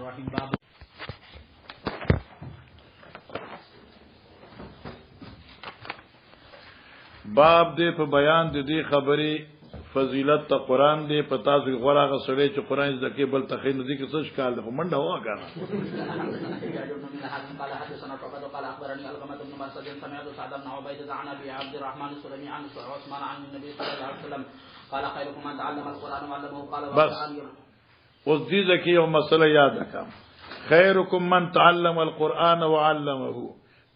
الرحیم باب دې په بیان د دې خبرې فضیلت ته قران دې په تاسو غوړه سړی چې قران زکه بل تخین دې کې څه ښکال ده منډه هوا کنه قال حدثنا فقد قال اخبرني القمه بن مسعود سمعت سعد بن عبيده عن ابي عبد الرحمن السلمي عن عثمان عن النبي صلى الله عليه وسلم قال خيركم من تعلم القران وعلمه قال بس اوس دې ځکه یو مسله یاد کړم خیرکم من تعلم القران وعلمه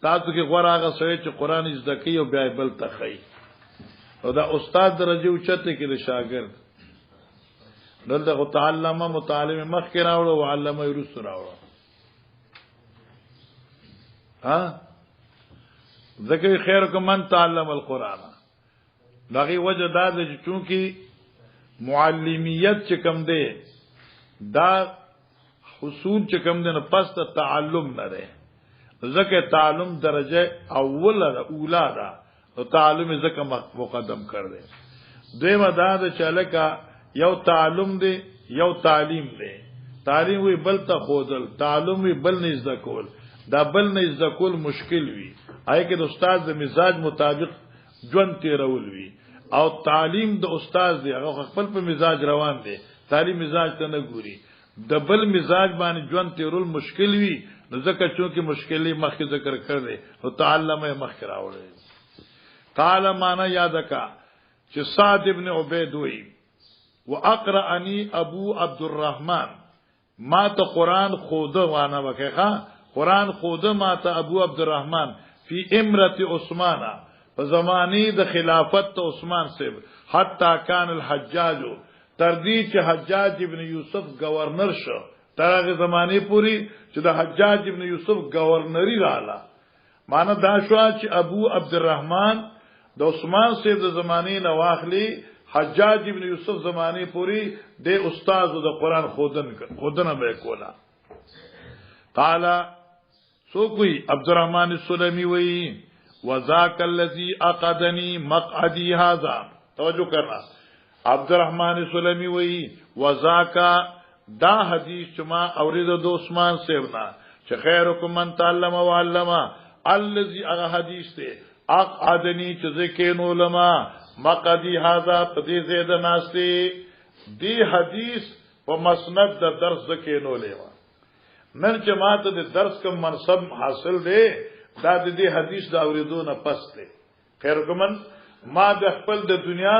تاسو کې غوړه سړی چې قران زده کوي او بیا بل تخی او دا استاد درجه اوچته کې د شاګرد دلته تعلم متعلم مخ کې راوړو او علم یې رسو راوړو ها ذکر خیرکم من تعلم القرآن دغه وجه دا د چونکی معلمیت چې کم دی دا حصول چې کم دی نه پس ته تعلم نه دی ذکر تعلم درجه اوله اوله ده او تعلم ذکر مقدم کړ دی دیمه دا د چلکا یو تعلم دی یو تعلیم دی تعلیم وی بل ته خودل تعلم وی بل نه زده کول دا بل نه زده کول مشکل وی آی کې د استاد د مزاج مطابق ژوند تیرول وی او تعلیم د استاد دی هغه خپل په مزاج روان دی تعلیم مزاج ته نه ګوري د بل مزاج باندې ژوند تیرول مشکل وی ځکه چې مشکلې مخکې ذکر کړل او تعلم یې مخکې راوړل قال معنا یادکا چې سعد ابن عبید وی واقرأني ابو عبد الرحمن ما ته قران خوده وانه وکړه قران خوده ما ته ابو عبد الرحمن فی امرته عثمان په زمانی د خلافت عثمان سے حتا کان الحجاج تر دې چې حجاج ابن یوسف گورنر شو تر هغه زمانی پوری چې د حجاج ابن یوسف گورنری رااله معنا دا شو چې ابو عبد الرحمن د عثمان سے د زمانی نواخلی حجاج ابن یوسف زمانی پوری د استاد د قران خودنه به کولا قال سو کوئی عبد الرحمن السلمی وی وذاک الذی عقدنی مقعدی هذا توجہ کرنا عبد الرحمن السلمی وی وذاک دا حدیث چما اورید د عثمان سیبنا چې خیرکم من تعلم وعلم الذی اغه حدیث ته اقعدنی چې ذکر علماء مقعدی هذا پدې زید ناستی دی حدیث په مسند د درس ذکر نو لیوا نن چې ماته د درس کوم منصب حاصل دی دا د دې حدیث دا اوریدونه پس دی خیرکم ما د خپل د دنیا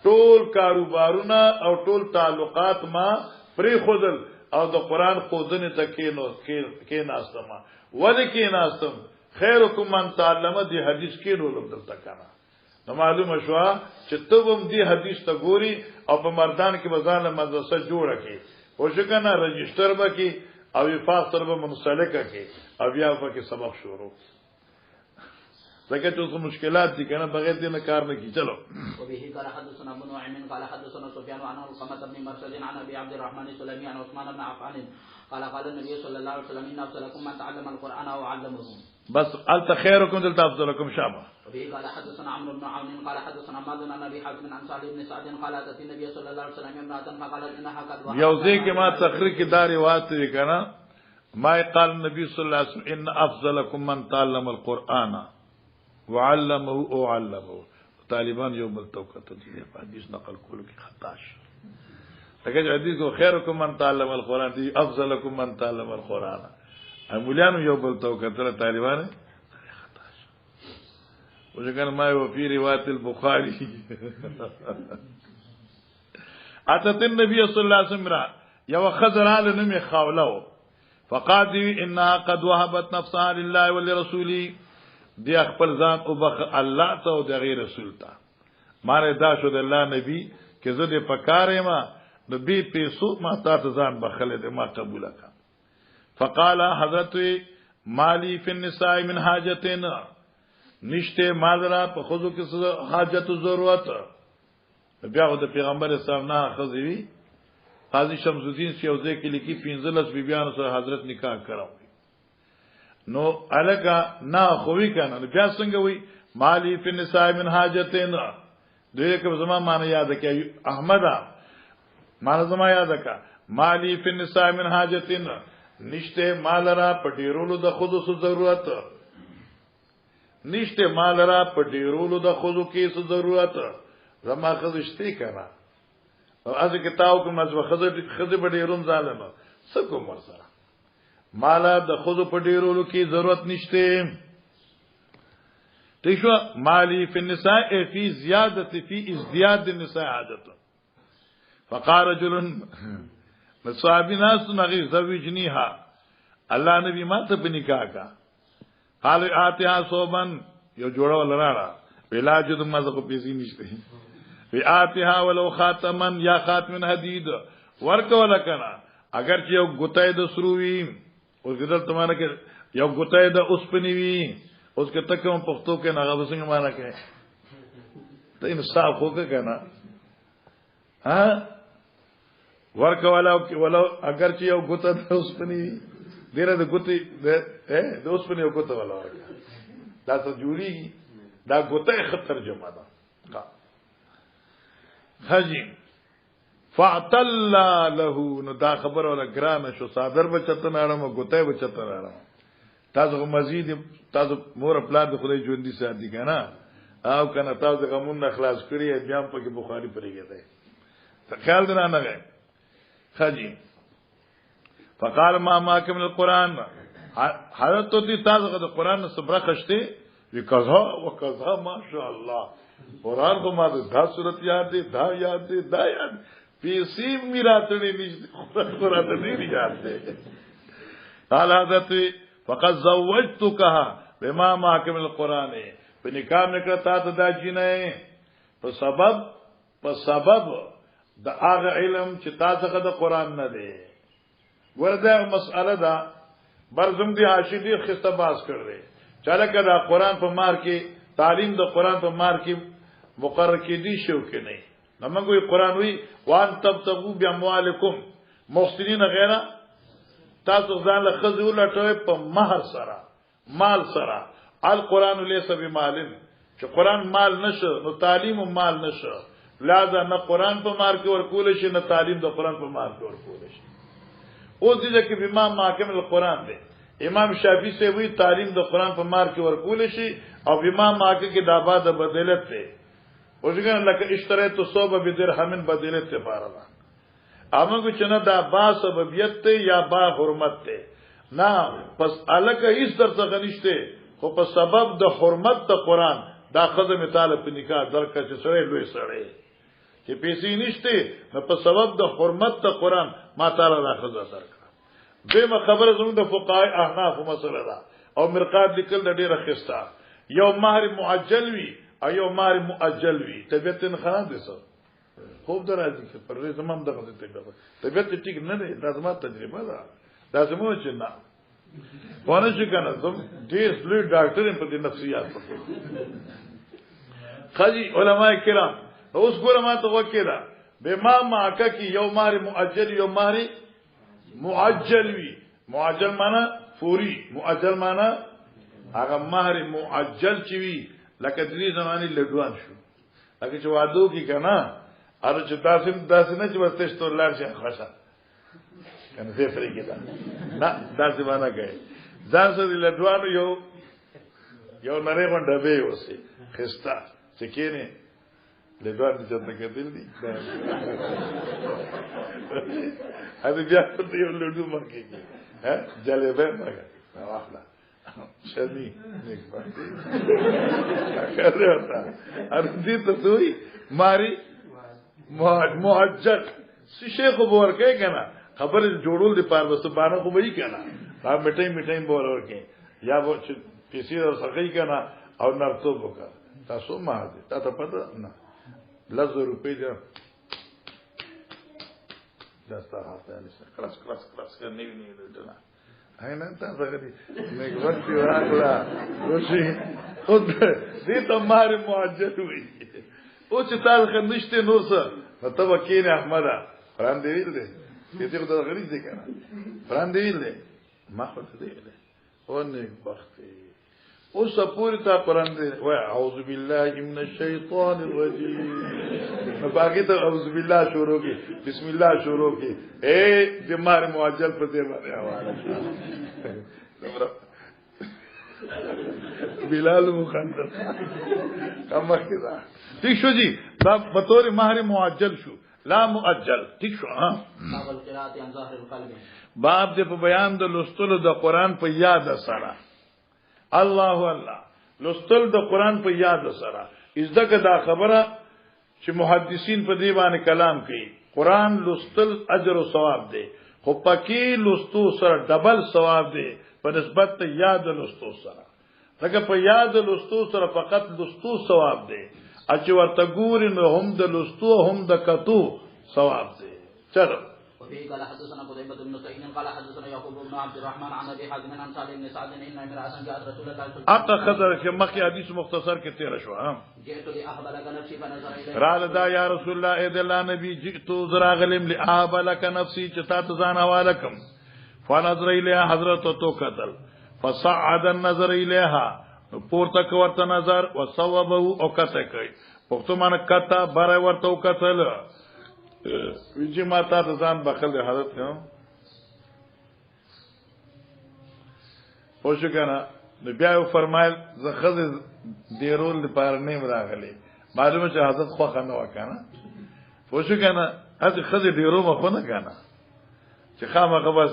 ټول کاروبارونه او ټول تعلقات ما پری خودل او د قران خودنه تکینو کې ناستم ولې کې ناستم خیرکم من تعلم دی حدیث کې نو دلته کنه نو معلومه شو چې تبم دی حدیث ته ګوري او په مردان کې بازار مدرسه جوړه کې او څنګه رجستر وکي او وفاق سره منسلکه کې او بیا په سبق شروع لکه چې مشکلات دي کنه بغیر دې نه کار نه کی چلو وبه قال حدثنا ابن نعيم قال حدثنا سفيان عن القمه بن مرسل عن ابي عبد الرحمن السلمي عن عثمان بن عفان قال قال النبي صلى الله عليه وسلم ان افضلكم من تعلم القران وعلمه بس الت خيركم دلت افضلكم شابه وبه قال حدثنا عمرو بن عون قال حدثنا مالك عن ابي حاتم عن سعد بن سعد قال اتى النبي صلى الله عليه وسلم امراه فقالت انها قد يوزي كما تخريج دار واتي كنا ما قال النبي صلى الله عليه وسلم ان افضلكم من تعلم القران وعلمه او علمه طالبان یو بل توقت دي حدیث نقل کول کی خطا شو لکه حدیث کو خیرکم من تعلم القران دي افضلکم من تعلم القران مولیان یو بل توقت طالبان خطا شو وجکن ما هو في روایت البخاری اتت النبي صلى الله عليه وسلم یو خزرال نمی خاولو فقال انها قد وهبت نفسها لله ولرسوله دی خپل ځان او بخ الله ته او د غیر رسول ته ماره دا شو د الله نبی کې زه دې پکاره ما نبی پیسو ما تاسو ځان بخله دې ما قبول کړه فقال حضرت مالی فی النساء من حاجتنا نشته مازرا په خودو کې حاجت او ضرورت بیا د پیغمبر اسلام نه خزوی قاضی شمس الدین سیوزی کې لیکي 15 بیبیان سره حضرت نکاح کړو نو الکا نا خوې کنه بیا څنګه وی مالی فی النساء من حاجتنا دوی کوم زما معنی یاد کړي احمد معنی زما یاد کړه مالی فی النساء من حاجتنا نشته مال را پټیرولو د خودو سو ضرورت نشته مال را پټیرولو د خودو کې سو ضرورت زما خزشتي کړه او از کتاب کوم از خزه پټیروم ظالم سکو مر سره مال د خودو پټیرولو کې ضرورت نشته تشوا مالی فی النساء فی زیادت فی ازدیاد النساء عادت فقال رجل صحابی ناس نغی زوجنیها اللہ نبی ما ته په نکاح کا قال آتها صوبن یو جوړه ولراړه ویلا چې ما زه په پیسې نشته وی آتها ولو خاتمن یا خاتم حدید ورک ولا کنا اگر چې یو ګوتای د سروي او ګدل تمانه کې یو ګوتای د اوسپنی وی اوس کې تکم پختو کې نه غوښنګ معنا کې ته انصاف وکړه کنه ها ورک ولو اگر چې یو ګوته د اوسپنی ډیره د ګوتې د اوسپنی یو ګوته ولا ورکه دا څه جوړیږي دا ګوته خطر جمع ده حجی فاعتل له نو دا خبر ولا ګران شو صادر بچته نړم ګوته بچته نړم تاسو مزید تاسو مور پلا د خدای ژوند دي ساتي کنه او کنه تاسو غمون اخلاص کړی بیا په کې بخاری پرېږي ته خیال درا نه غي خجی فقال ما كم القران حضرت تو تاسو د قران صبر خشته وکذا وکذا ماشاءالله قران کو ما د صورت یاد دي دا یاد دي دا یاد پیسې میراتړي نشته قران دې یاد دي قال حضرت فقد زوجتكها بما محكم القران په نکاح نکړه تا ته دا جنې په سبب د هغه علم چې تاسو څخه د قران نه دی ورته مسأله دا برزم دی عاشقی خسته باز کړل چاله کدا قران په مار کې تعلیم د قران په مار کې مقرر کې دي شو کې نه نمګوي قران وی وان تبتغوا باموالکم محسنین غیره تاسو ځان له خزو لټوي په مہر سره مال سره القران ليس بمال چې قران مال نشه نو تعلیم مال نشه لہذا نه قران په مار کې ورکول شي نه تعلیم د قران په مار کې ورکول شي او دې کې امام محکم القران دی امام شافعی سے وی تعلیم د قران په مار کې ورکول شي او امام محکم کې د آباد بدلت دی او څنګه لکه اشتریت صوب بدرهم بدلت ته پاره امغه چې نه دا با سببیت ته یا با حرمت ته نه پس الکه هیڅ درڅ غنښته خو په سبب د حرمت ته قران دا خزه مثال په نکاح درکه چې سره لوی سره چې پیسې نشته نو په سبب د حرمت ته قران ما تعالی دا خزه درکړه دغه خبره زموږ د فقهای احناف مسله ده او مرقات لیکل د ډیره خسته یو مہر معجل وی او یو مہر مؤجل وی طبيعت نه خراب دي سر خوب درازي چې پر زمام دغه طبيعت ټیک نه دی لازمه تجربه ده لازمه چې نه ونه چې کنه زم ډیر لوی ډاکټر په دې نفسیات خالي علماء کرام اوس ګوره ما ته وکړه به ما ماکه کی یو مہر مؤجل یو مہر معجل وی معجل معنا فوري مؤجل معنا هغه مہر معجل چې وی لکه دې زمانه لډوان شو لکه چې وادو کی کنه اره چې تاسو نه چې واستې ستور لار شي خوښه کنه زه فرې کېدا نه داسې باندې کوي ځان سره لډوان یو نری باندې به اوسې خستا چې کینه لډوان دې څنګه کېدل دي هغه بیا ته یو لډو مکه ها جلبه مګه واخلا شدی نیک باندې اخر وتا ارضی ته دوی ماری معجل شیخ بور کې کنه خبر جوړول دي پاره وسو باندې خو وی کنه دا میټای بور ورکه یا و چې پیسې او سګی کنه او نرتو وکړه تاسو ما دي تاسو پته نه لزر روپې ده داستا هاته نه کلاس کنه نه نه نه تاسو غدي نیک ورته راغلا وشي خود دې ته مار معجل وي او چې تاسو خنشته نور څه ته وکینه احمد فران دی ویل دي دې ته د غریب دي کنه فران دی ویل دي ما خو دې ویل او نه وخت اوس پوری تا قران دی و اعوذ بالله من الشیطان الرجیم باقی ته اعوذ بالله شروع کی بسم الله شروع کی اے بیمار معجل په دې باندې حواله بلال مخندر کما کړه ٹھیک شو جی دا بطور مہر معجل شو لا مؤجل ٹھیک شو ها باب دې په بیان د لستلو د قران په یاد سره الله الله لستل د قران په یاد سره ازدکه دا خبره چې محدثین په دی باندې کلام کوي قران لستل اجر او ثواب دی خو پکې لستو سره ډبل ثواب دی په نسبت ته یاد لستو سره لکه په یاد لستو سره فقط لستو ثواب دی چې ورته ګوري نو هم د لستو هم د کتو ثواب دی چلو وفيه قال حدثنا قتيبة بن سعيد قال حدثنا يعقوب بن عبد الرحمن عن ابي حازم عن سعد بن سعد ان امرأة جاءت رسول الله صلى الله عليه وسلم اقا خضر کہ مخی حدیث مختصر کے تیرہ شو جئت لاحبلك نفسي فنظر الي رال دا یا رسول الله اے اللہ نبی جئت زراغلم لاحبلك نفسي چتا تزان حوالکم فنظر الیها حضرت تو قتل فصعد النظر الیها پورته ورته نظر وصوبه او کته کوي پختو مان کته بار ورته قتل ویجی ماتا تزان بخل حضرت کوم پوښ کنه نو بیا فرمایل زه خزه دیرول لپاره نیم راغلی معلومه چې حضرت خو خنه وکنه پوښ کنه هغه خزه دیرو مخه نه کنه چې خامخه بس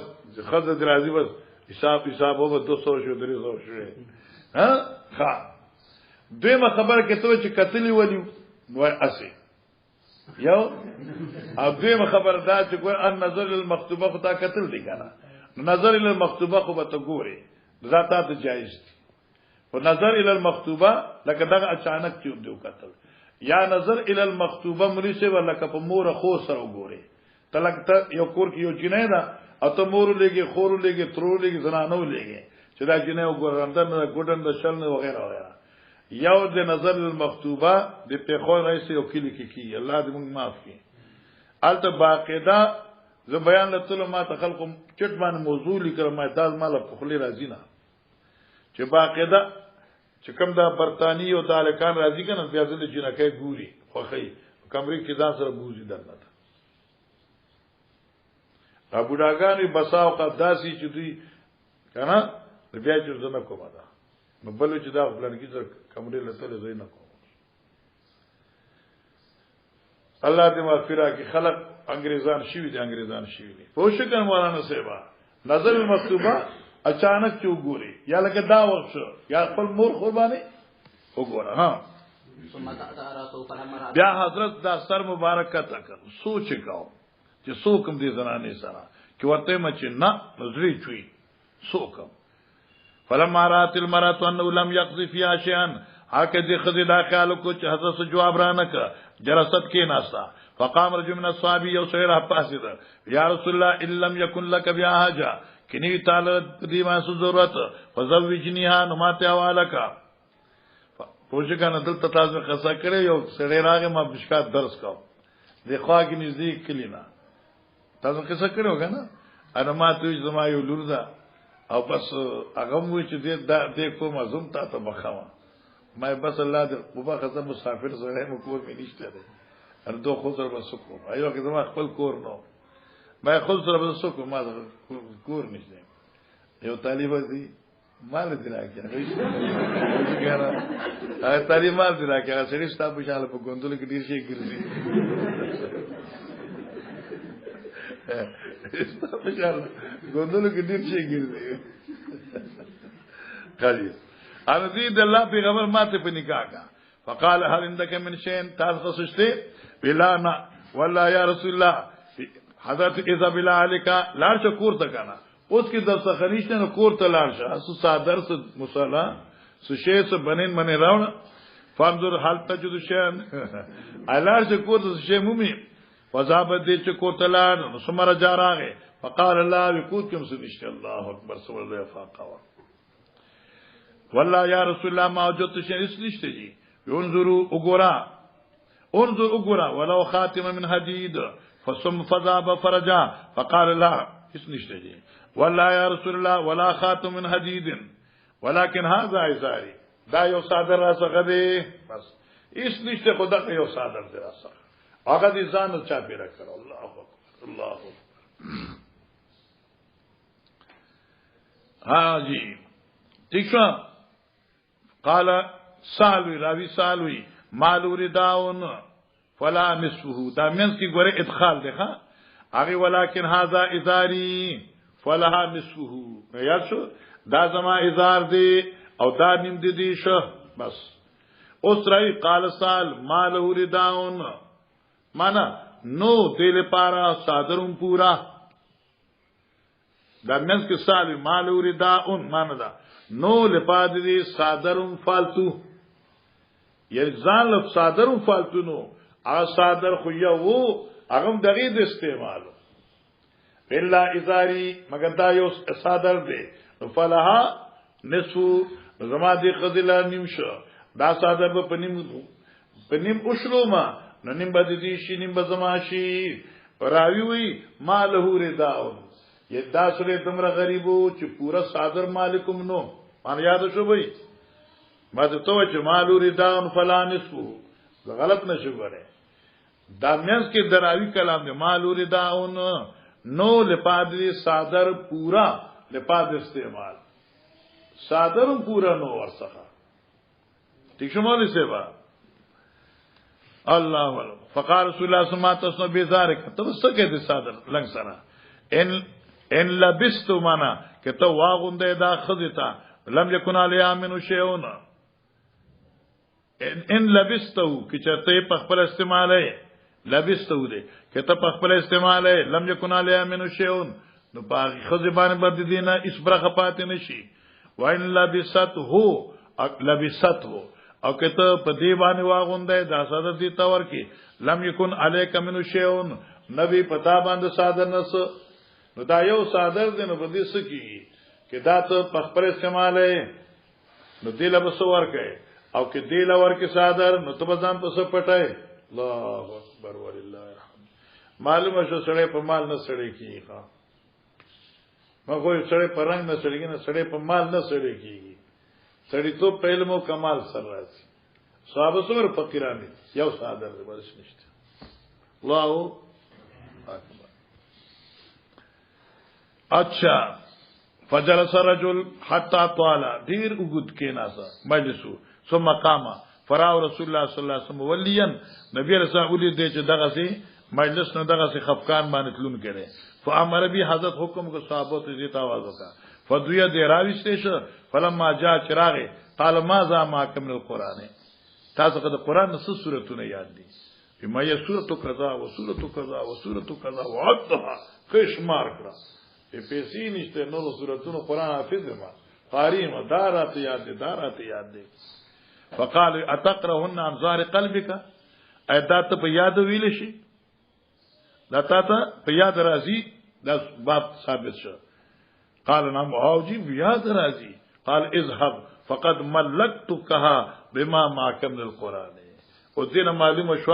خزه درازي بس حساب وو 200 شو 300 شو ها ښا دویمه خبره کې ته چې قتل ولیو نو اسی یو او دویمه خبر دا چې ګور ان نظر المکتوبه خو تا قتل دی کنه نظر المکتوبه خو به ته ګوري ذاتات جایز او نظر المکتوبه لکه دغه اچانک چې دیو قتل یا نظر المکتوبه مری سے ولکه په مور خو سره وګوري تلکته یو کور کې یو جنې دا او ته مور لګي خور لګي ترو لګي زنانو لګي چې دا جنې وګورندن ګډن د شل نه وغیرہ وغیرہ یو د نظر المکتوبه د پیخو رئیس یو کلی کی الله دې موږ معاف کړي الته باقاعده زه بیان لته ما ته خلق چټ باندې موضوع لیکم ما دال مال په خلی راځي نه چې باقاعده چې کوم دا برتانی او دالکان راځي کنه بیا ځل جنکه ګوري خوخی کمرې کې ځان سره بوزي درنه ابو ډاګانی بساو کا داسي چې دوی کنه بیا چې زنه کومه ده نو بل چې دا بلنګي سره کمرې لته زین کوم الله دې مغفرت کې خلق انګريزان شوی دي انګريزان شوی دي پوښتنه مولانا سیبا نظر المکتوبه اچانک چې وګوري یا لکه دا وخت یا خپل مور قرباني وګوره ها بیا حضرت دا سر مبارک کا تک سوچ کاو چې څوکم دې زنانه سره چې ورته مچ نه نظری چوي څوکم فلما رات المرات انه لم يقضي فيها شيئا هكذا خذ دا خیال کو چې حضرت جواب را نه ک جرست کې ناسا فقام رجل من الصحابه يسير حفاسد يا رسول الله ان لم يكن لك بها حاجه کني تعالی دې ما ضرورت فزوجنيها نماته حوالک پوجګان دلته تاسو خاصه کړی یو سړی راغی ما بشکات درس کاو د خواږ نږدې کلینا تاسو خاصه کړو کنه انا ما ته زما یو لور ده او بس هغه مو چې دې کوم زم ته بخوا ما بس الله دې وبا خزه مسافر زړه مو کور مې نشته ده ان دوه خو سره بس کو ایو که زما خپل کور نو ما خو سره بس کو ما کور نشته یو طالب دی مال دې راکړه هغه طالب مال دې راکړه سړي ستاسو په شاله په ګوندل کې ډیر شي ګرځي ستاسو په شاله ګوندل کې ډیر شي ګرځي قاضي انا دې د الله پیغمبر ماته په نکاح کا فقال هل عندك من شيء تخصصته بلا نا والله يا رسول الله حضرت اذا بلا عليك لا شکور تکانا اوس کې د سخنیشته نو کور ته لاړ شه اسو صادر س مصلا سشه س بنین منه راون فانظر حال تجد شيئا الا شکور ته شی مومي فذهب دې چې کور ته لاړ نو سمره جاراغه فقال الله بكم سنشت الله اکبر سبحان الله فاقوا والله يا رسول الله ما وجدت شيء اسلشته جی انظروا اغورا ولو خاتم من حديد فصم فذهب فرجا فقال لا اسنشته جی والله يا رسول الله ولا خاتم من حديد ولكن هذا ازاری دا یو صادر را څخه دی بس هیڅ نشته خدا یو صادر دی را څخه هغه دې ځان چا پیرا کړ الله اکبر الله اکبر ها جی ٹھیک شو قال سالوی راوی سالوی مالوری داون فلا نصفه دا منس کی ګوره ادخال دی ها هغه ولکن هذا ازاری فلها نصفه یا شو دا زما ازار دی او دا نیم دی شو بس اوس راوی قال سال مالوری داون معنا نو دل پارا صادرم پورا دا منس کی سال مالوری داون معنا دا نو لپاد دی صادرم فالتو یعنی ځان لپ صادرم فالتو نو ا صادر خو یو هغه دغه د استعمالو الا ازاری مگر دا یو صادر دی فلها نسو زما دی قذلا نیمشو دا صادر په پنیم اوشلو ما نو نیم بد دی شي نیم بزما شي راوی وی مالهو رداو یدا سره تمره غریبو چې پورا صادر مالکم نو مان یاد شو بھئی ما ته تو چې مالو رداون فلا نسو غلط نشو غره دا مینس کې دراوی کلام دی مالو رداون نو لپادری صادر پورا لپاد استعمال صادرم پورا نو ورڅخه ٹھیک شمالی سے با اللہ علم فقال رسول اللہ صلی اللہ علیہ وسلم بیزارک تو سکے دی صادر لنگ سنا ان لبستو مانا کہ تو واغنده دا خضتا لم یکن علی آمنو شیعون ان لبستو کہ چرتے پخپل استعمال ہے لبستو دے کہ تو پخپل استعمال ہے لم یکن علی آمنو شیعون نو پاکی خضبان برد دینا اس برخ پاتے نشی وین لبست ہو او که ته په دی باندې واغونده دا صادر دي تور کې لم یکن علیک من شیء نبی پتا باندې صادر نس نو دا یو صادر دی نو په دې سکی کې دا ته په خپل استعمال نو دله بس ورکه او کې دله ورکه صادر نو ته ځان په څه پټای الله اکبر ولله الحمد معلومه شو سړی په مال نه سړی کیږي ما کوئی سړی په رنگ نه سړی نه سړی په مال نه سړی کیږي سړی تو په علم او کمال سره راځي صحابه سره فقیران یو صادر دی بس نشته الله اکبر اچھا فجلس رجل حتى طال دیر وګد کې ناسا مجلسو ثم قام فراو رسول الله صلی الله علیه وسلم ولیا نبی رسول الله دې چې دغه سي مجلس نه دغه سي خفقان باندې تلون کړي فامر به حضرت حکم کو صحابه ته دې आवाज وکړه فدویا دی راويستې شو فلما جاء چراغ قال ماذا ما كمل القران تاسو که د قران څه سورته یاد دي بما هي سوره کذا و سوره کذا و سوره کذا وعدها کشمار کړه په پیسې نشته نو سورته قران حافظ ما قاری ما دارات یاد دي فقال اتقرهن عن ظهر قلبك ایدات په یاد ویل شي دا ته په یاد راځي دا باب ثابت شو قال نعم اوجي یاد راځي قال اذهب فقد ملكتكها بما معك من القران او دینه معلومه شو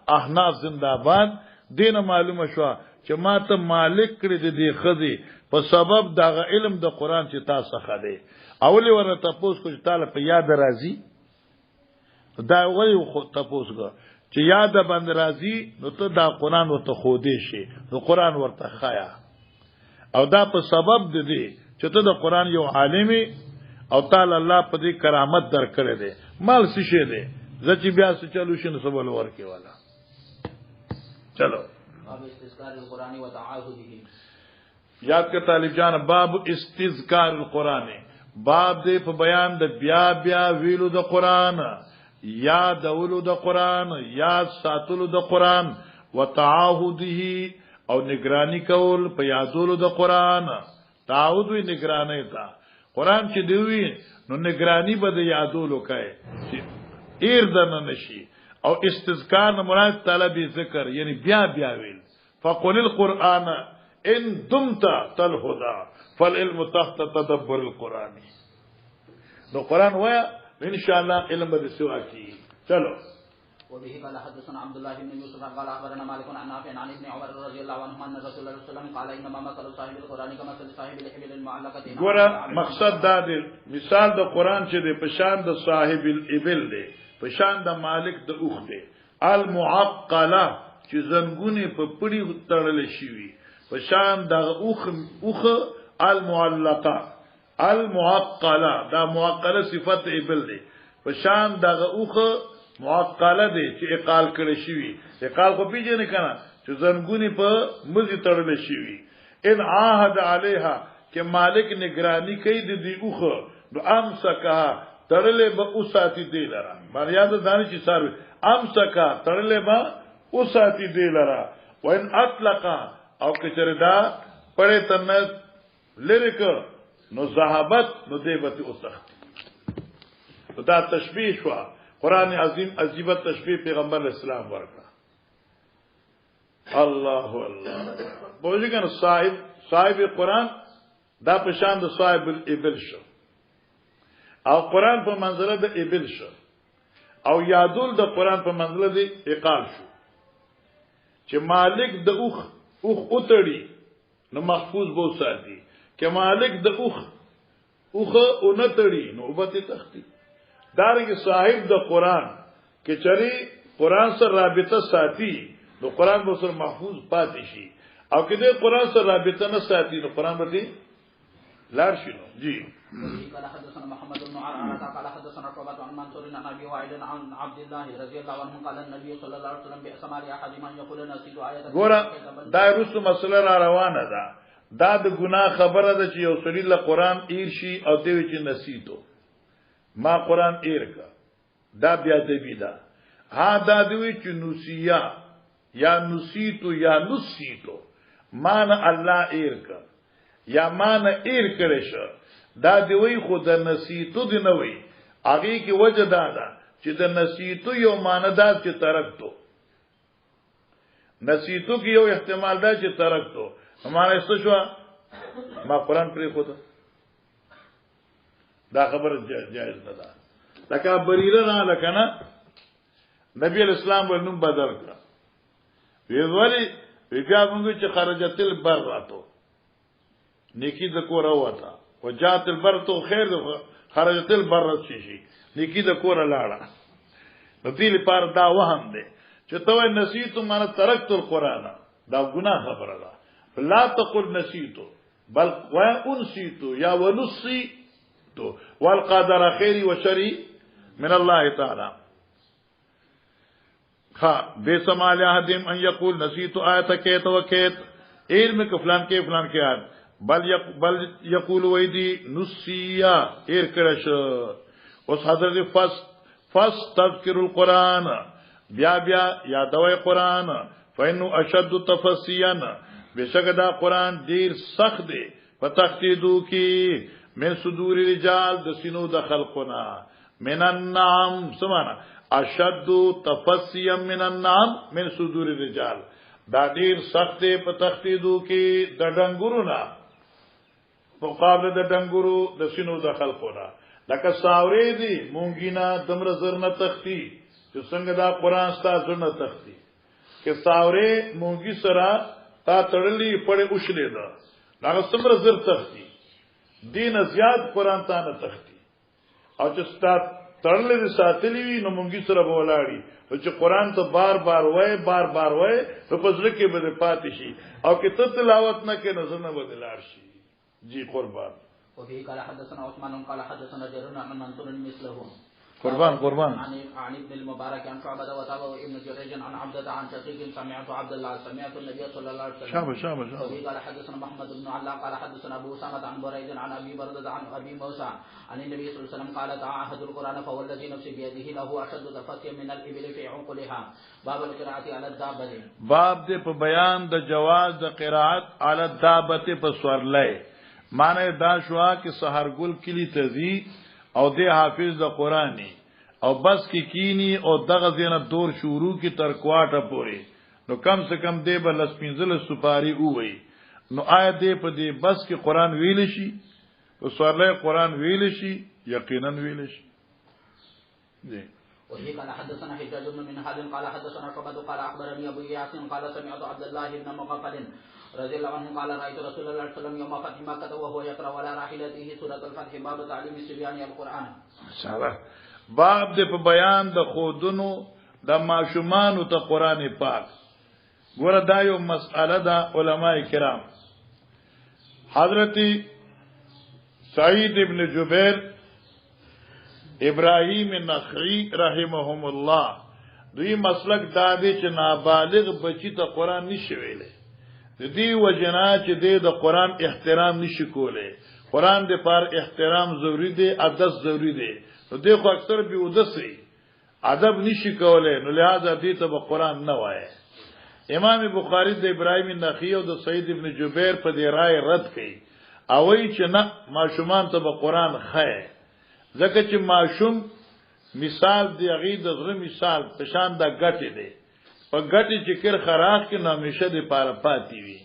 احناف زنده‌باد دینه معلومه شو چې ما ته مالک کړی دی خزي په سبب دا علم د قران چې تاسو خدي اولی ورته تاسو کو چې تعالی په یاد راځي دا وایي خو تاسو کو چې یاد باندې راځي نو ته دا قران ورته خو دې شي نو قران ورته خایا او دا په سبب د دې چې ته د قران یو عالمي او تعالی الله په دې کرامت درکړي دي مال څه شي دي زچ بیا څه چلو شنو سبل ورکي والا چلو باب استذکار القرآن و تعاهده یاد کر طالب جان باب استذکار القرآن باب دې په بیان د بیا ویلو د قران یاد اولو د قران یاد ساتلو د قران و تعاهده او نگرانی کول په یادولو د قران تعاهد وی نگرانی تا قران چې دیوی نو نگرانی به د یادولو کوي چې ایر دنه نشي او استذکار نه مراد طلب ذکر یعنی بیا ویل فقل القرآن ان دمت تلهدا فالعلم تحت تدبر القرآن نو قرآن وایا ان شاء الله علم به سوا کی چلو وبه قال حدثنا عبد الله بن يوسف قال اخبرنا مالك عن نافع عن ابن عمر رضي الله عنهما ان رسول الله صلى الله عليه وسلم قال انما مثل صاحب القران كمثل صاحب الابل المعلقه. ګوره مقصد دا دی مثال د قران چې د پشان د صاحب الابل دی پشان د مالک د اوخ دی المعقله چې زنګونه په پړی تړل شي پشان د اوخ المعلقه المعقله دا معقله صفت ابل دی پشان د اوخ معقله دی چې اقال کړی شي اقال خو پیژنې کنه چې زنګونی په مزي تړل شي ان عهد علیها چې مالک نگرانی کوي د دې اوخه نو امسکها تړلې به اوساتی دی لرا مریاده دانه چې سر امسکها تړلې به اوساتی دی لرا وان اطلق او کچره دا پړې تنه لریک نو ذهبت نو دیبته اوسخت دا تشبیه شو قرآن عظیم عجیبت تشبیه پیغمبر اسلام ورکا الله الله بوجی کنه صاحب قرآن دا پشان د صاحب الابل شو او قرآن په منزله د ابل شو او یادول د قرآن په منزله د اقال شو چې مالک د اوخ اوتړي نو محفوظ بو ساتي چې مالک د اوخ اونتړي نو وبته تختی دارنګه صاحب د قرآن کې چری قرآن سره رابطه ساتي نو قرآن به سره محفوظ پاتې شي او کې د قرآن سره رابطه نه ساتي نو قرآن به لار شي نو جی قال حدثنا محمد بن عرعرة قال حدثنا شعبة عن منصور عن ابي وائل عن عبد الله رضي الله عنه قال النبي صلى الله عليه وسلم بأسماء احد من يقول نسيت آية ګوره دا رسو مسله را روانه ده دا د ګناه خبره ده چې یو سړي له قرآن ایر شي او دوی چې نسیتو ما قرآن ایر کا دا بیا دبی دا ها دا دوی چې نسیا یا نسیتو یا نسیتو مان الله ایر کا یا مان ایر کړي شو دا دوی خود نسیتو دی نه وي هغه کې وجه دا ده چې د نسیتو یو ماندار چې ترکتو نسیتو کې یو احتمال دا چې ترکتو هماره څه شو ما قرآن پرې خود دا خبر جائز نه ده لکه بریره نه لکنه نبی اسلام ولنم بدل کړ ویوالي بیا موږ چې خرجت البر راتو نیکی د کور وته وجات البر تو خیر خرجت البر شي نیکی د کور لاړه نو دې لپاره دا وهم دی چې توه نسیت معنی ترکت القرآن دا ګناه خبره ده لا تقل نسیت بل وانسیت یا ونسیت والقدر خير وشر من الله تعالى ها بسمال احدهم ان يقول نسيت آیت کیت وکیت علم کے فلان کے آیت بل یقول ویدی نسیا ایر کرش اس حضرت تذکر القرآن بیا یادوی قرآن فإنه اشد تفسیا بشک دا قرآن دیر سخت دے فتختیدو کی من صدور رجال د سینو د خلقنا من النعم سمانا اشد تفسیا من النعم من صدور رجال دا ډیر سخت په تختیدو کې د ډنګورو مقابله د ډنګورو د سینو د خلقنا لکه ساورې دي مونږینا دمر زر نه تختی چې څنګه دا قران ستاسو نه تختی کې ساورې مونږی سره تا تړلې پړې اوښلې ده دا څومره زر تختی دین زیاد قرآن ته نه تختی او چې ستات تړلې دي ساتلې وي نو مونږی سره بولاړي او چې قرآن ته بار بار وای نو پزړه کې به پاتې شي او کې ته تلاوت نه کې نظر نه بدلار شي جی قربان وفي قال حدثنا عثمان قال حدثنا جرير عن منصور مثله قربان عن ابن المبارك عن شعبة وتابعه ابن جريج عن عبدة عن شقيق سمعت عبد الله سمعت النبي صلى الله عليه وسلم شابه وفي قال حدثنا محمد بن علاء قال حدثنا ابو اسامة عن بريد عن ابي بردة عن ابي موسى عن النبي صلى الله عليه وسلم قال تعاهد القرآن فهو الذي نفسي بيده له اشد تفسيا من الابل في عقلها باب القراءة على الدابة باب دې په بیان د جواز د قرائت علی الدابه په سورلې معنی دا شوا چې سحرګل کلی تزي او د حافظ د قرآنی او بس کی کینی او دغه زینه دور شروع کی تر کوټه پوری نو کم سے کم دی بل سپینزل سپاری اووي نو آیا دی په دی بس کی قرآن ویل شي او سوالای قرآن ویل شي یقینا ویل شي دی وهي قال حدثنا حجاج بن منهال قال حدثنا شعبة قال اخبرني ابو اياس قال سمعت عبد الله بن مغفل رضي الله عنه قال رايت رسول الله صلى الله عليه وسلم يوم فتح مكة وهو يقرا على راحلته سورة الفتح باب تعليم الصبيان القرآن. باب د په بیان د خودونو د ماشومان ته قران پاک. ګوره دا یو مسأله ده علماء کرام. حضرت سعید ابن جبیر ابراهیم نخعی رحمهم الله دوی مسلک دا دی چې نابالغ بچی ته قران نشي ویلې. د دې وجنا چې د قران احترام نشي کوله. قران د پر احترام ضروری دی، ادب ضروری دی. نو دغه اکثر به ودسي ادب نشي کوله، نو لہذا دې ته به قران نه وایي. امام بخاری د ابراهیم نخعی او د سعید ابن جبیر په دې رائے رد کړي او وی چې نه ماشومان ته به قران خای. ځکه چې ماشوم مثال دی غي د غره مثال په شان د غټي دی. په غټي چې کر خراق کې نامیشه دی پاره پاتې وي.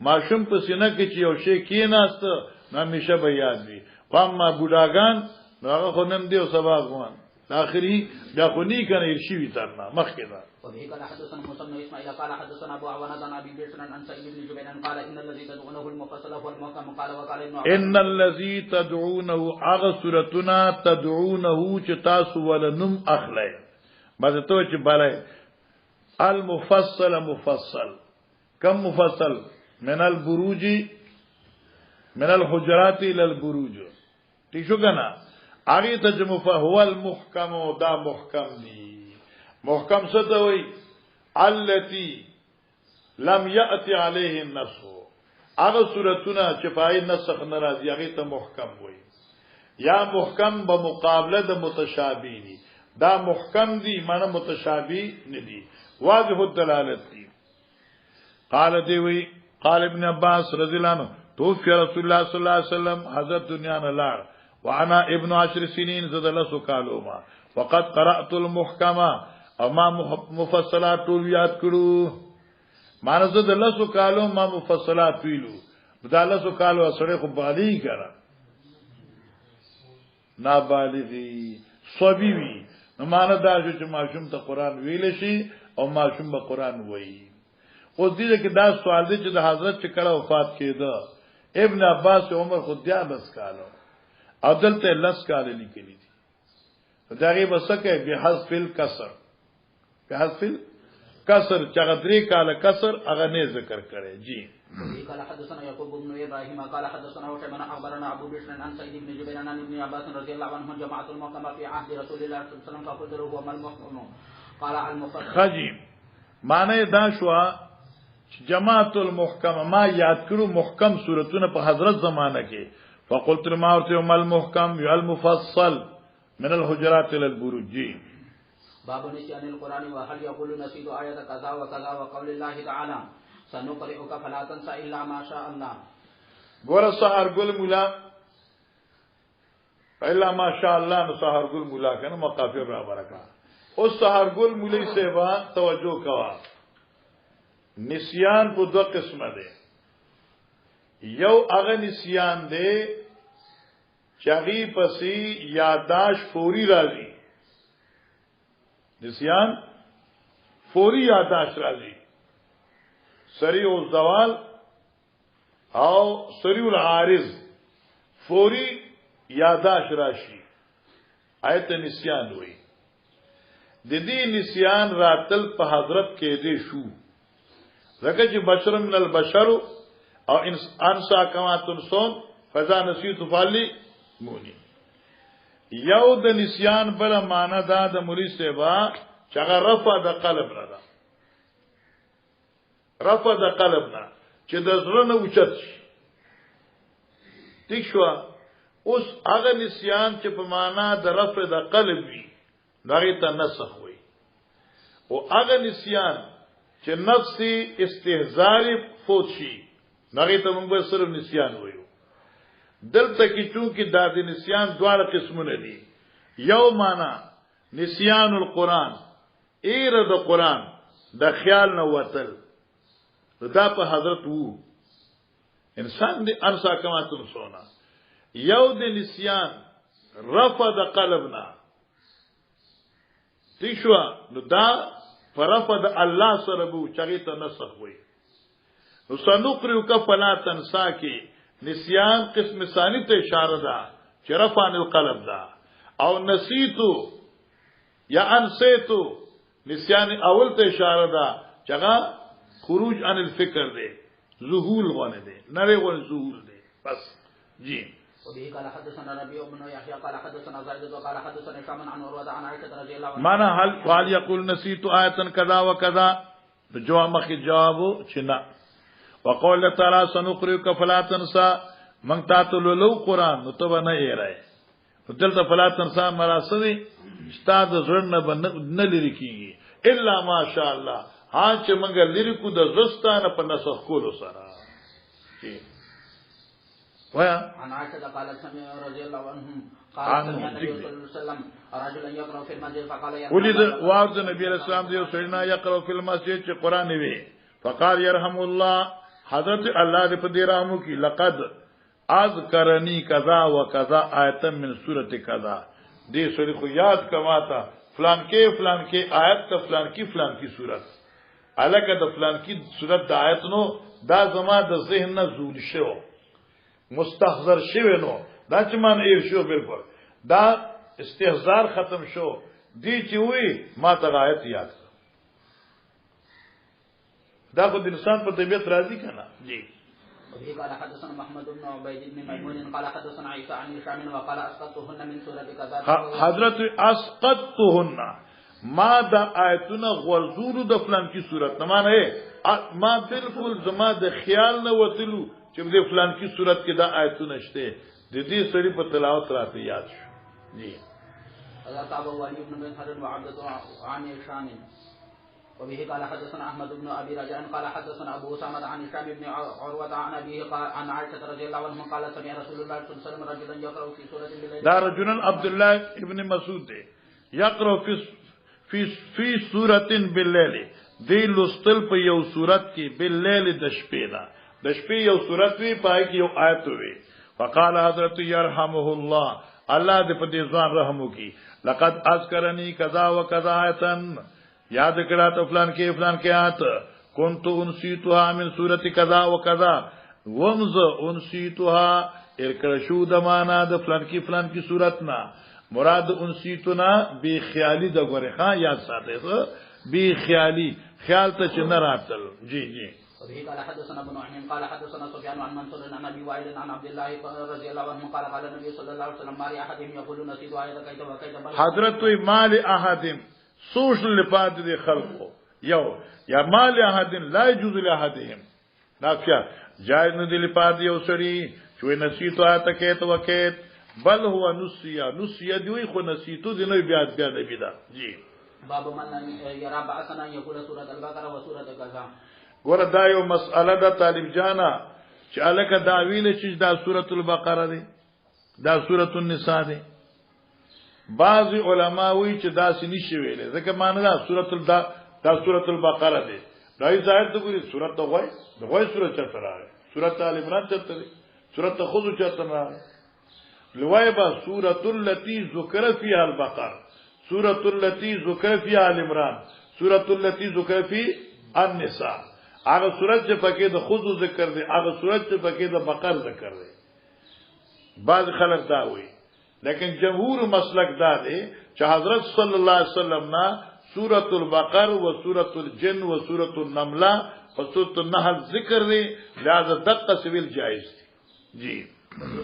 ماشوم په سینه کې چې یو شی کیناست نامیشه به یاد وي. قام بوډاګان هغه خونم دی او سبا غوان اخري دا خونی کنه ارشي وی ترنا مخکې دا. وبه قال حدثنا موسى بن اسماعيل قال حدثنا ابو عوانة عن ابي بشر عن سعيد بن جبير قال ان الذي تدعونه المفصل هو المحكم قال وقال ان الذي تدعونه اغسرتنا تدعونه چې تاسو ولنم اخلي مزه ته چې بالای المفصل مفصل كم مفصل من البروج من الحجرات الى البروج تیشو کنه اغه تجمع هو المحكم دا محکم دی. محکم څه ته وای؟ التي لم ياتي عليه النسخ. هغه سورتونه چې پای نسخ ناراضي هغه ته محکم وای. یا محکم به مقابله د متشابه دي. دا محکم دي معنی متشابه نه دي. واضح الدلالت دي. قال دی وی قال ابن عباس رضی الله عنه توفي رسول الله صلی الله علیه وسلم حضرت دنیا نه لاړ وانا ابن 10 سنين زد لسو کالوما وقد قرات المحکمه اما مفصلات ټول یاد کړو. مانه زد لسو کالو ما مفصلات ویلو دا لسو کالو سره خو بالغ کړه نابالغي صبي وي. نو مانه دا چې ماشوم ته قران ویل شي او ماشوم به قران وایي. اوس دې کې دا سوال دی چې د حضرت چې کله وفات کېده ابن عباس عمر خو 11 کالو او دلته لس کال لیکلي دي. داغه بسکه به حذف الکسر به حذف الکسر چغدري کال کسر هغه نه ذکر کړي. جی قال حدثنا يعقوب بن ابراهيم قال حدثنا وشيبان اخبرنا ابو بشر عن سعيد بن جبير عن ابن عباس رضي الله عنه جماعه المحكمه في عهد رسول الله صلى الله عليه وسلم فقلت له هو المحكم قال المفصل خجيم معنی دا شو جماعت المحکمه ما یاد کړو محکم سورتونه په حضرت زمانہ کې فقلت ما ورته مل محکم یا المفصل من الحجرات الى البروج. باب نسيان القران وهل يقول نسيت آية كذا وكذا وقول الله تعالى سنقرئك فلا تنسى الا ما شاء الله. ګور سحر ګل مولا الا ما شاء الله نو سحر ګل مولا کنه مقافر را برکا. اوس سحر ګل مولای سیوا توجه کوا. نسیان په دوه قسمه ده. یو هغه نسیان دی چغی پسی یاداش فوری راځي. نسیان فوری یاداش راځي. سریع الزوال او سریع العارض فوری یاداش راشي. آیت نسیان وی. د دې نسیان راتل په حضرت کې دی شو. زکه چې بشر من البشر او انسا کما تنسون فذا نسیت فالی مونی. یو د نسیان بل معنا دا د مری سیوا چې رفع د قلب نه ده. رفع د قلب نه چې د زړه نه اوچت شي. ٹھیک شو. اوس هغه نسیان چې په معنا د رفع د قلب وي دغه ته نسخ وي. او هغه نسیان چې نفسي استهزار فوت شي دغه ته موږ صرف نسیان وایو. دلته کې چونکی د نسیان دواړه قسمونه دي. یو معنا نسیان القرآن ایر د قرآن د خیال نه وتل دا په حضرت وو انسان دې انسا کما تم سونا. یو د نسیان رفع د قلب نه تشوا نو دا فرفد الله سره بو چغی ته نسخ وي نو سنقرئک فلا تنسا کې نسیان قسم ثانی ته اشاره ده چې رفع عن القلب ده او نسیتو یا انسیتو نسیان اول ته اشاره ده چغه خروج عن الفکر ده ذهول غونه ده نری غونه ذهول ده بس جی وبه قال حدثنا ربيع بن يحيى قال حدثنا زائد وقال حدثنا هشام عن عروة عن عائشة رضي الله عنها معنا هل قال يقول نسيت آية كذا وكذا جواب مخ جواب چنا وقول تعالى سنقرئك فلا تنسى من تاتلو لو قران نو تو نه ایرای دلته فلا تنسى مراسدي استاد زړه نه لری کیږي الا ماشاء الله ها چې منګ لری کو د زستانه په نسخ کولو سره ويا عن عائشة قالت سمع رضي الله عنهم قال سمع النبي صلى الله عليه وسلم رجلا يقرأ في المسجد فقال يا ولد واعظ النبي عليه السلام ديو سيدنا يقرأ في المسجد چې قران وی فقال يرحم الله حضرت الله دې په دې رحم کی لقد اذكرني كذا وكذا آیت من سورۃ كذا دې سورې خو یاد کما تا فلان کې آیت ته فلان کی سورۃ الکه د فلان کی سورۃ د آیت نو دا زما د ذهن نه زول شو مستحضر شوه نو دا چې مان ایر شو بالکل دا استهزار ختم شو دی چې وی ما ته آیت یاد دا خو د انسان په طبيعت راضي کنه جی وبه قال حدثنا محمد بن عبيد بن ميمون قال حدثنا عيسى عن هشام وقال اسقطتهن من سورة كذا حضرت اسقطتهن ما دا آیتونه غرزورو د فلان کی صورت نه معنی ما بالکل زما د خیال نه وتلو چې د فلان کی صورت کې دا آیتونه شته د دې سړي په تلاوت راته یاد شو جی حضرت ابو علي بن مسعود وعبد عن هشام وبه قال حدثنا احمد بن ابي رجاء قال حدثنا ابو اسامه عن هشام بن عروه عن ابيه قال عن عائشه رضي الله عنها قال سمع رسول الله صلى الله عليه وسلم رجلا يقرا في سوره الليل دا رجل عبد الله ابن مسعود دی يقرا في سوره بالليل دی لستل په یو سورت کې بالليل د شپې دا د شپې یو سورت وی پای کې یو آیت وی فقال حضرت يرحمه الله الله دې په دې ځان رحم وکي لقد اذكرني كذا وكذا آیتن یاد کړه ته فلان کې آیت كنت انسيتها من سوره كذا وكذا ومز انسيتها ارکشو د معنا د فلان کې سورت نا مراد انسیتنا بی خیالی د غره ها یاد ساته بی خیالی خیال ته چې نه راتل جی وبه قال حدثنا ابن نعيم قال حدثنا سفيان عن منصور عن ابي وائل عن عبد الله رضي الله عنه قال قال النبي صلى الله عليه وسلم ما لاحد يقول نسيت آية كيت وكيت حضرت مال احد سوش لپاد دي خلقو یو یا مال احد لا يجوز لاحدهم نافیا جائز نه دي لپاد یو سړي چې نسیت آیة کیت وکیت بل هو نسیا دی خو نسیتو دی نو بیا نبی دا جی باب من یرا باسنا یقول سورۃ البقره و سورۃ کذا وردا یو مسأله د طالب جانا چې الکه دا ویل چې دا سورۃ البقره دی دا سورۃ النساء دی بعض علما وی چې دا سني شی ویل ځکه معنی دا سورۃ البقره دی دای ظاهر ته ګوري سورۃ د غوي سورۃ چرته راغی سورۃ ال عمران چرته دی سورۃ خود چرته راغی لوایبا سورۃ التي ذکر فيها البقره سورۃ التي ذکر فيها العمران سورۃ التي ذکر فی النساء هغه سورۃ چې پکې د خود ذکر دی هغه سورۃ چې پکې د بقر ذکر دی بعض خلک دا وایي لیکن جمهور مسلک دا دی چې حضرت صلی الله علیه وسلم نا سورۃ البقر و سورۃ الجن و سورۃ النمل و سورۃ النحل ذکر دی لہذا دقه سویل جائز دی جی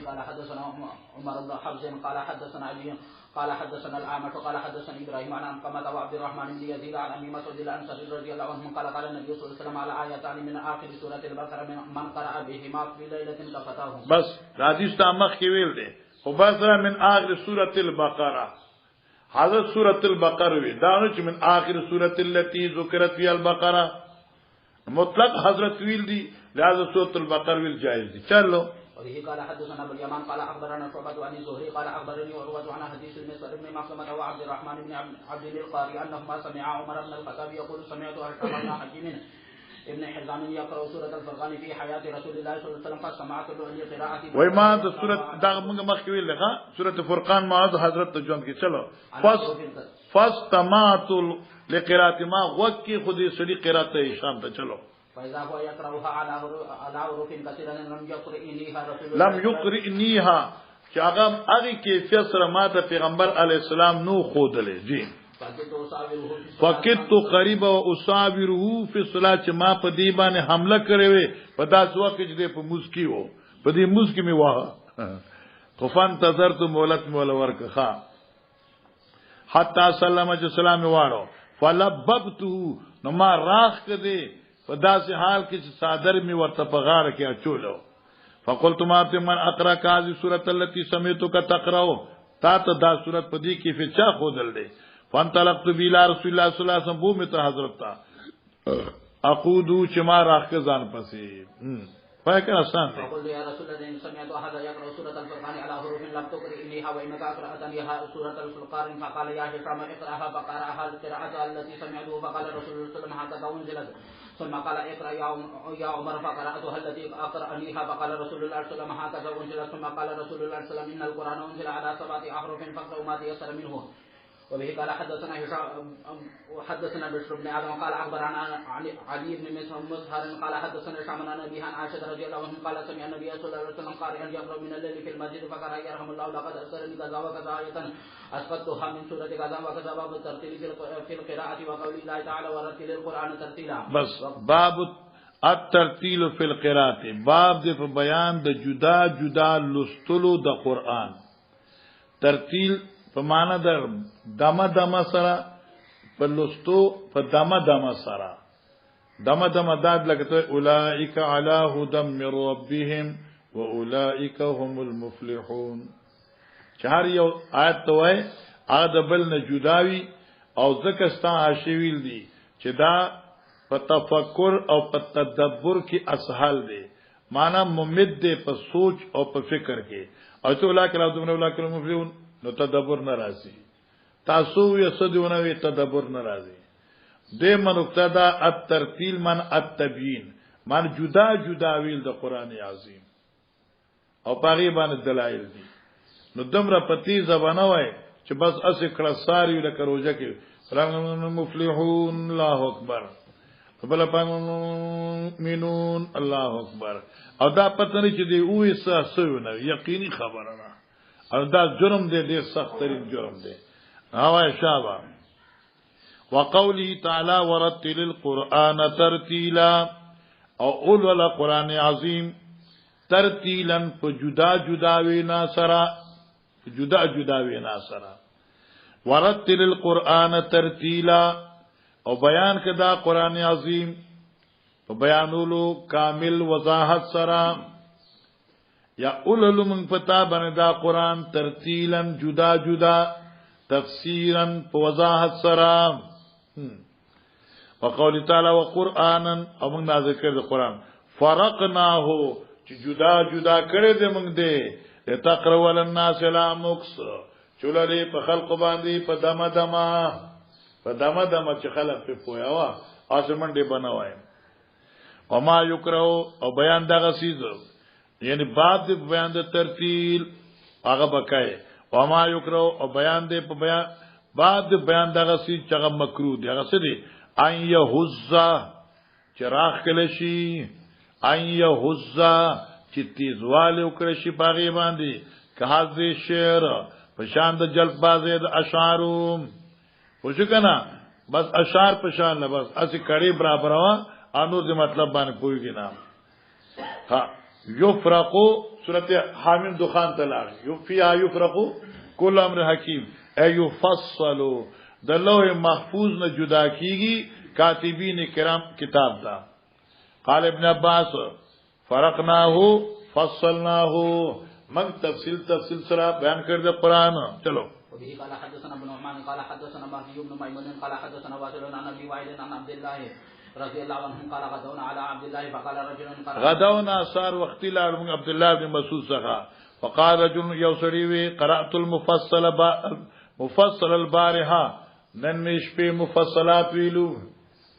قال حدثنا عمر بن حفص قال حدثنا علي قال حدثنا الأعمش قال حدثنا إبراهيم عن قمة وعبد الرحمن بن يزيد عن أبي مسعود الأنصاري رضي الله عنه قال قال النبي صلى الله عليه وسلم على آيتان من آخر سورة البقرة من قرأ بهما في ليلة كفتاه بس حدیث تامخ کې ویل دي او بس من آخر سورة البقرة حضرت سورة البقرة وی دا چې من آخر سورة التي ذکرت فيها البقرة مطلق حضرت ویل دي لہذا سورة البقرة ویل جائز دي چلو وبه قال حدثنا ابو اليمان قال اخبرنا شعبة عن الزهري قال اخبرني عروة عن حديث المسور بن مخزومة وعبد الرحمن بن عبد القاري انهما سمعا عمر بن الخطاب يقول سمعت هشام بن حكيم ابن حزام يقرأ سورة الفرقان في حياة رسول الله صلى الله عليه وسلم فسمعت له قراءة وای ما د سورۃ دا موږ مخکې ویل ښه سورۃ فرقان ما د حضرت جون کې چلو فاستمعت لقراءة ما وقت خودي سړي قرات شام ته چلو فإذا هو يقرأها على حروف كثيرا لم يقرئنيها چې هغه کیفیت سره ما ته پیغمبر علی السلام نو خودلې جی فقط قریب او اصابره فی الصلاه چې ما په دی باندې حمله کړې وې په داس وخت کې دې په مسکی وو په دې مسکی می واه خفان تذرت مولت مولا ورکه حتا سلام چې سلام واړو فلببته نو ما راخ کړې په داسې حال کې چې صادر می ورته په غاړه کې اچولو فقلت ما ته من اقرا هذه سوره التي سمعتك تقرا تا ته دا سورۃ په دې کې فچا خودل دي فانطلقت بلا رسول الله صلی الله علیه وسلم بو مت حضرت تا اقودو چې ما راخ ځان پسې پای کنه آسان دی فقلت يا رسول الله سمعت احد يقرا سوره الفرقان على حروف لم تقرئنيها وانك قراتنيها سوره الفرقان فقال يا هشام اقراها فقراها القراءه التي سمعته فقال رسول الله صلى الله عليه وسلم هكذا انزلت ثم قال اقرا يا عمر فقراتها التي اقرانيها فقال رسول الله صلى الله عليه وسلم هكذا انزلت ثم قال رسول الله صلى الله عليه وسلم ان القران انزل على 7 احرف فاقرأوا ما تيسر منه وبه قال حدثنا حدثنا بشر بن آدم قال أخبرنا علي بن مسهر قال حدثنا هشام عن أبيه عن عائشة رضي الله عنها قال سمع النبي صلى الله عليه وسلم قارئا يقرأ من الليل في المسجد فقال يرحم الله لقد أرسلني كذا وكذا آية أسقطتها من سورة كذا وكذا باب الترتيل في القراءة وقول الله تعالى ورتل القرآن ترتيلا بس باب الترتيل في القراءة باب د بیان د جدا جدا لستلو د قرآن ترتیل په معنا د دمه سره په لستو په دمه سره دمه داد لګته اولائک علی هدى من ربهم واولائک هم المفلحون چهار یو آیت توای اده بل نه جداوی او زکستا عاشویل دي چې دا په تفکر او په تدبر کې اسهل دي معنا ممد دي په سوچ او په فکر کې او ته اولائک اولائک المفلحون نو تدبر ناراضي تاسو یې سدیونه وی تدبر ناراضي د منقطه دا الترتیل من التبیین من جدا جدا ویل د قران عظیم او پاغي باندې دلایل دي نو دمره پتی زبانه وای چې بس اس کړه ساری لکه روزه کې مفلحون الله اکبر بل مؤمنون الله اکبر او دا پته نه چې دی وې ساسونه یقیني خبره نه او دا جرم دی ډیر سخت ترین جرم دی هاوای شابه وقوله تعالی ورتل القرآن ترتیلا او اول ولا قرآن عظیم ترتیلا په جدا جدا وینا سره ورتل القرآن ترتیلا او بیان کدا قرآن عظیم په بیانولو کامل وضاحت سره یا اولل من پتا باندې دا قرآن ترتیلا جدا جدا تفسیرا په وضاحت سره وقول تعالی وقرانا او موږ نازل کړ د قرآن فرقناه چې جدا جدا کړی دې موږ دې تقرأ للناس لا مکس چولې په خلق باندې په دمه چې خلق په پویا اسمن دې بنوای وما یکرو او بیان دغه سیزو یعنی باب دې بیان د ترتیل هغه بکای وما یکرو او بیان دې په بیان بعد بیان دغه سیز چې هغه مکروه دی هغه څه دی ان یحزا چراغ کله شي ان یحزا چې تیزواله وکړي شي باغې باندې که حاضر شعر په شان د جلب بازه د اشعارو وشو کنه بس اشعار په شان نه بس اسی کړي برابر وا انور دې مطلب باندې پويږي نه ها یفرقو سورته حامیم دخان تلاغ یفیا یفرقو کل امر حکیم ایو فصلو د لوح محفوظ نه جدا کیږي کاتبین کرام کتاب دا قال ابن عباس فرقناه فصلناه من تفصیل سره بیان کړ د قران چلو وبه قال حدثنا ابن عمان قال حدثنا مهدي بن ميمون قال حدثنا واصل عن ابي وائل عن عبد الله رضي الله عنه قال غدونا على عبد الله فقال رجل غدونا صار وقت لا عبد الله بن مسعود څخه فقال رجل يوسري قرات مفصل البارحه نن مش په مفصلات ویلو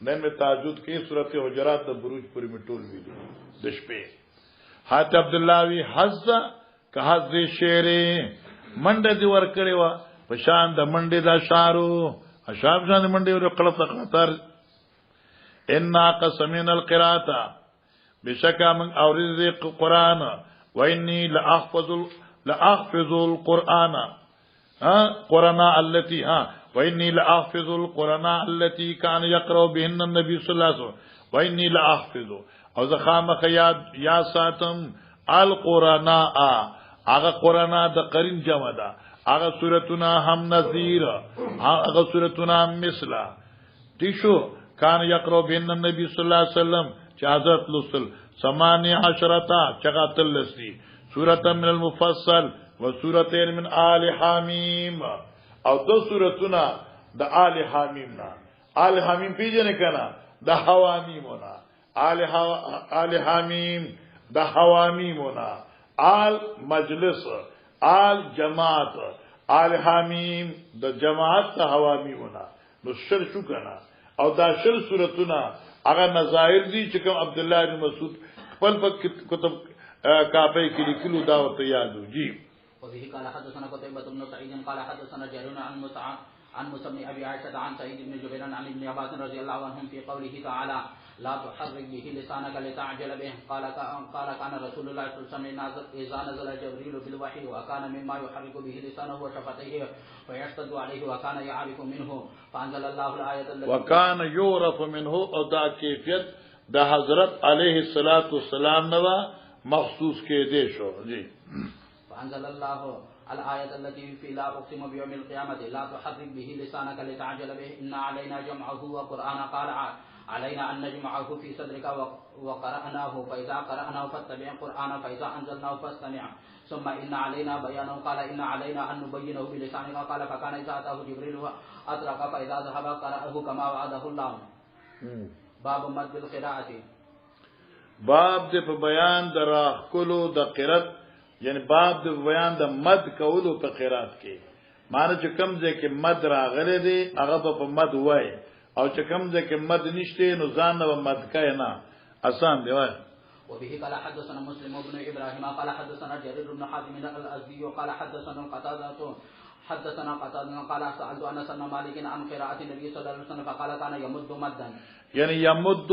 نن میں تهجد کې سورۃ حجرات د بروج پوری میں ټول ویلي د شپې حضرت عبد الله وی حز که حز شعر منډه دی ور کړی وا په شان د منډه دا شارو اشاب شان منډه ور کړه تقطر ان قسمنا القراءه بشکا من اورز قرآن وانی لاحفظ القرآن قرآن التي وانی لاحفظ القرآن التي كان يقرأ بهن النبي صلى الله عليه وسلم وانی لاحفظ او زخام خیاد یا ساتم القرآن هغه قرآن د قرین جمع ده هغه سورتنا هم نذیر هغه سورتنا مثلا تیشو كان يقرأ بهن النبي صلى الله عليه وسلم حضرت لسل 18 چغاتل لسی سورة من المفصل و سورتين من آل حامیم او دو سورتنا دا آل حامیم نا آل حامیم پیجنے کنا دا حوامیمونا آل حامیم دا حوامیمونا آل مجلس آل جماعت آل حامیم دا جماعت دا حوامیمونا نو شر شو کنا او دا شر سورتنا اگر نظائر دی چکم عبداللہ بن مسعود خپل کتب کاپے کی لکلو دعوت یادو جی وبه قال حدثنا قتيبة بن سعيد قال حدثنا جرير عن موسى بن ابي عائشة عن سعيد بن جبير عن ابن عباس رضي الله عنهم في قوله تعالى لا تحرك به لسانك لتعجل به قال كان رسول الله صلى الله عليه وسلم اذا نزل جبريل بالوحي وكان مما يحرك به لسانه وشفتيه فيشتد عليه وكان يعرف منه فانزل الله الايه التي وكان يعرف منه او دا کیفیت دا حضرت علیہ الصلوۃ والسلام نوا مخصوص کے دے شو جی فانزل الله الآية التي في لا أقسم بيوم القيامة لا تحرك به لسانك لتعجل به إن علينا جمعه وقرآن قال علينا أن نجمعه في صدرك وقرأناه فإذا قرأناه فاتبع القرآن فإذا أنزلناه فاستمع ثم إن علينا بيانه قال إن علينا أن نبينه بلسانك قال فكان إذا أتاه جبريل أطرق فإذا ذهب قرأه كما وعده الله باب مد القراءة باب دے په بیان د راخلو د قرات یعنی باب د بیان د مد کولو په قرات کې معنی چې کوم ځای کې مد راغلی دی هغه په مد وای او چې کوم ځای کې مد نشته نو ځان نه مد کای نه آسان دی وای وبه قال حدثنا مسلم بن ابراهيم قال حدثنا جرير بن حازم الازدي قال حدثنا قتادة قال سألت أنس بن مالك عن قراءة النبي صلى الله عليه وسلم فقال كان يمد مدا یعنی یمد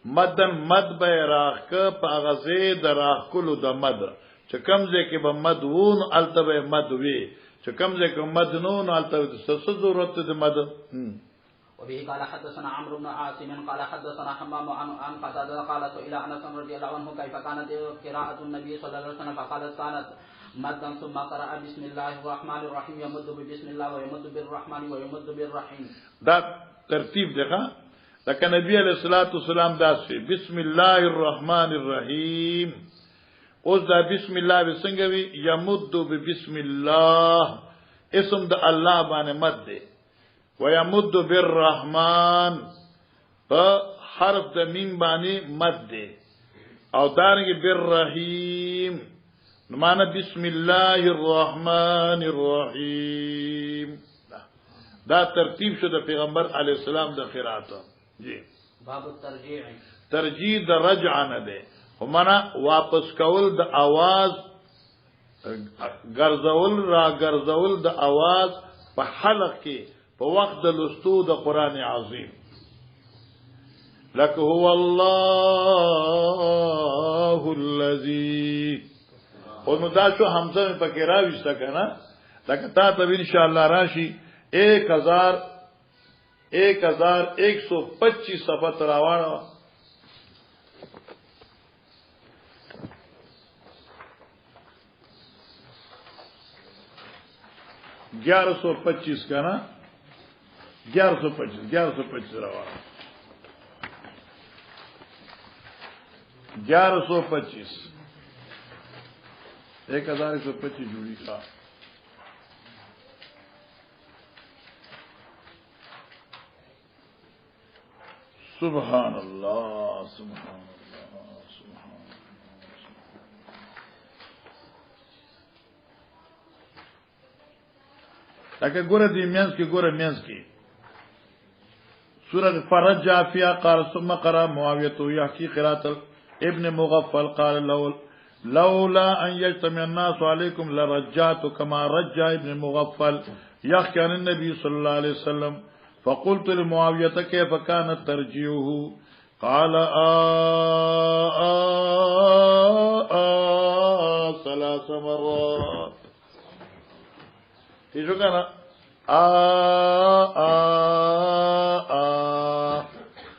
مدن مد به راخ په غزه د راخلو د مد چې کمزه کې به مد وون التبه مد وی چې کمزه کې مد نو التبه څه ضرورت د مد وبه قال حدثنا عمرو بن عاصم قال حدثنا حمام عن قتادة قال سئل انس رضي الله عنه كيف كانت قراءة النبي صلى الله عليه وسلم فقال كانت مدا ثم قرأ بسم الله الرحمن الرحيم يمد بسم الله ويمد بالرحمن ويمد بالرحيم دا ترتیب ده لکه نبی علیہ الصلوۃ والسلام دا بسم الله الرحمن الرحیم اوس دا بسم الله بسنګ وی یمد بسم الله اسم د الله باندې مد ده ويمد بالرحمن په حرف د میم باندې مد ده او دارنګ بالرحیم نو معنی بسم الله الرحمن الرحیم دا ترتیب شو د پیغمبر علی السلام د قرات جی باب الترجیع ترجیع د رجع نه ده همنا واپس کول د आवाज ګرځول را ګرځول د आवाज په حلق کې په وخت د لستو د قران عظیم لك هو الله الذي او نو دا شو حمزه په کې راوښته کنه لکه تا ته ان شاء الله راشي 1125 صفحه تراوانه 1125 کا نا 1125 روا 1125 1125 جوڑی کا سبحان اللہ سبحان اللہ سبحان لکه ګوره دې مینس کې سورة فرجع فيها قال ثم قرأ معاوية يحكي قراءة ابن مغفل قال لولا أن يجتمع الناس عليكم لرجعت كما رجع ابن مغفل يحكي عن النبي صلى الله عليه وسلم فقلت لمعاوية كيف كانت ترجيعه قال ثلاث مرات شو كان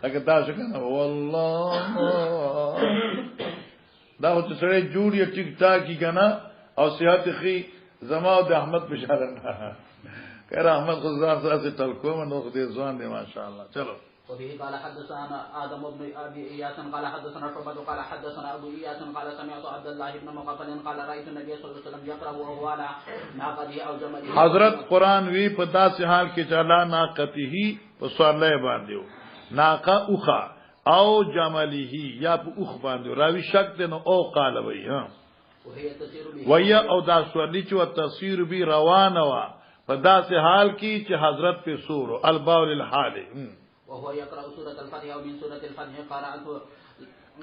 لكن تاسو کنه والله دا خو سره جوړی ټیک ټاکی کنه او صحت خي زما او د احمد بشاره نه کړه احمد غزار سره تلکو نو خو دې ځوان دی ماشاءالله چلو وفيه قال حدثنا آدم بن أبي إياس قال حدثنا شعبة قال حدثنا أبو إياس قال سمعت عبد الله بن مغفل قال رأيت النبي صلى الله عليه وسلم يقرأ وهو على ناقته أو جمله حضرت قرآن وی په داسې حال کې چلا ناقته په سوالای باندې ناقه اوخه او جمله یا په اوخ باندې راوي شک دنو او قال وی ها ویا او دا سوالی چې تصویر به روانه وا په داسې حال کې چې حضرت په سورو الباول الحال وهو يقرأ سورة الفتح أو من سورة الفتح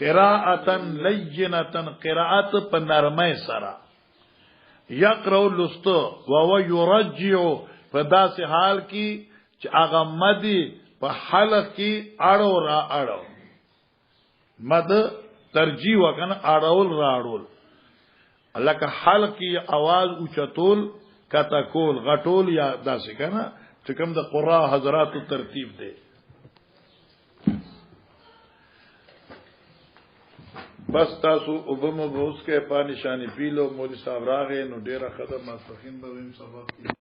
قراءة لينة قراءة پنرمه سرا يقرأ لستو وهو يرجع فداس حال کی چې هغه مدي په حلق کی اړو را اړو مد ترجیح وکنه اړول را اړول لکه حلق کی आवाज اوچتول کتکول غټول یا داسې کنه چې کوم د قرآ حضرات ترتیب دی بس تاسو وبم بوس کې پانی شانی پیلو مولوی صاحب راغې نو ډیره خدمت ماسخین به هم سبق